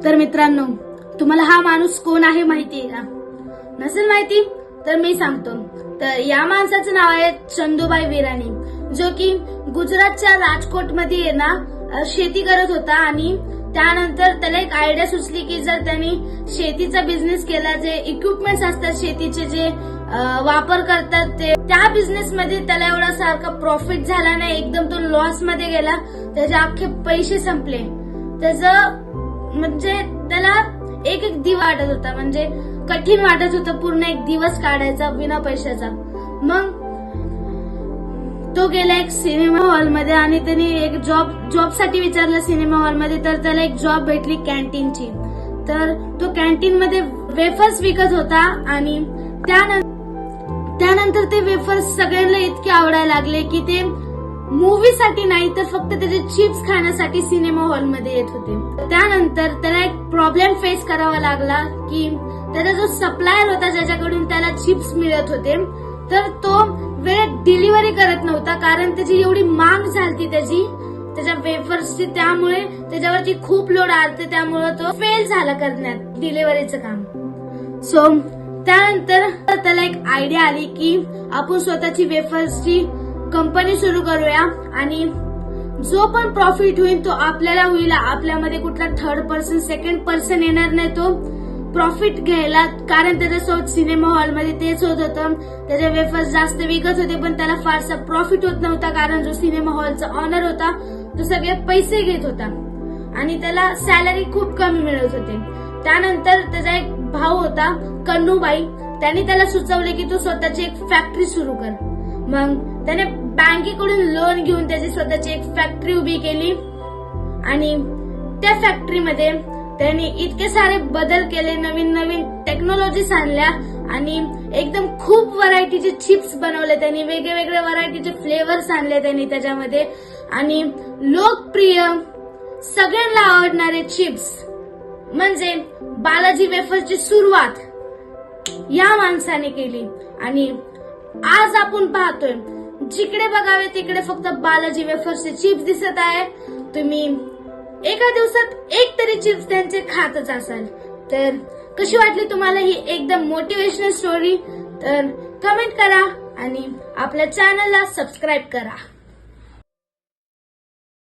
तर मित्रांनो, तुम्हाला हा माणूस कोण आहे माहितीये का? नसेल माहिती तर मी सांगतो. तर या माणसाचं नाव आहे चंदूभाई विराणी, जो की गुजरातच्या राजकोट मध्ये ना शेती करत होता. आणि त्यानंतर त्याला एक आयडिया सुचली की जर त्यांनी शेतीचा बिझनेस केला, जे इक्विपमेंट्स असतात शेतीचे जे वापर करतात ते, त्या बिझनेस मध्ये त्याला एवढा सारखा प्रॉफिट झाला नाही, एकदम तो लॉस मध्ये गेला. त्याचे अख्खे पैसे संपले. त्याचं म्हणजे त्याला एक दिवा वाटत होता, म्हणजे कठीण वाटत होतं पूर्ण एक दिवस काढायचा बिना पैशाचा. मग तो गेला एक सिनेमा हॉलमध्ये आणि त्यांनी एक जॉबसाठी विचारलं सिनेमा हॉलमध्ये. तर त्याला एक जॉब भेटली कॅन्टीनची. तर तो कॅन्टीन मध्ये वेफर्स विकत होता. आणि त्यानंतर ते वेफर्स सगळ्यांना इतके आवडायला लागले की ते मूवीसाठी नाही तर फक्त त्याचे चिप्स खाण्यासाठी सिनेमा हॉलमध्ये येत होते. त्यानंतर त्याला एक प्रॉब्लेम फेस करावा लागला की त्याचा जो सप्लायर होता ज्याच्याकडून त्याला चिप्स मिळत होते, तर तो वेळेत डिलिव्हरी करत नव्हता, कारण त्याची एवढी मांग झाली त्याच्या वेफर्सची. त्यामुळे त्याच्यावरती खूप लोड आलते, त्यामुळे तो फेल झाला करण्यात डिलिव्हरीचं काम. सो त्यानंतर त्याला एक आयडिया आली की आपण स्वतःची वेफर्सची कंपनी सुरू करूया आणि जो पण प्रॉफिट होईल तो आपल्याला होईल. आपल्यामध्ये कुठला थर्ड पर्सन सेकंड पर्सन येणार नाही तो प्रॉफिट घ्यायला, कारण त्याच्यासोबत सिनेमा हॉलमध्ये तेच होत होतं. त्याचे वेफर्स जास्त विकत होते पण त्याला फारसा प्रॉफिट होत नव्हता, कारण जो सिनेमा हॉलचा ऑनर होता तो सगळे पैसे घेत होता आणि त्याला सॅलरी खूप कमी मिळत होते. त्यानंतर त्याचा एक भाऊ होता कन्नूबाई, त्यांनी त्याला सुचवले की तू स्वतःची एक फॅक्टरी सुरू कर. मग त्याने बँकेकडून लोन घेऊन त्याची स्वतःची एक फॅक्टरी उभी केली आणि त्या फॅक्टरीमध्ये त्यांनी इतके सारे बदल केले, नवीन नवीन टेक्नॉलॉजीज आणल्या आणि एकदम खूप व्हरायटीचे चिप्स बनवले. त्यांनी वेगवेगळ्या व्हरायटीचे फ्लेवर्स आणले त्यांनी त्याच्यामध्ये. आणि लोकप्रिय सगळ्यांना आवडणारे चिप्स म्हणजे बालाजी वेफर्सची सुरुवात या माणसाने केली. आणि आज आपण पाहतोय जिकडे बघावे तिकडे फक्त बालाजी वेफर्सचे चिप्स दिसत आहे. तुम्ही एका दिवसात एक तरी चिप्स त्यांचे खातच असाल. तर कशी वाटली तुम्हाला ही एकदम मोटिवेशनल स्टोरी? तर कमेंट करा आणि आपल्या चॅनलला सबस्क्राईब करा.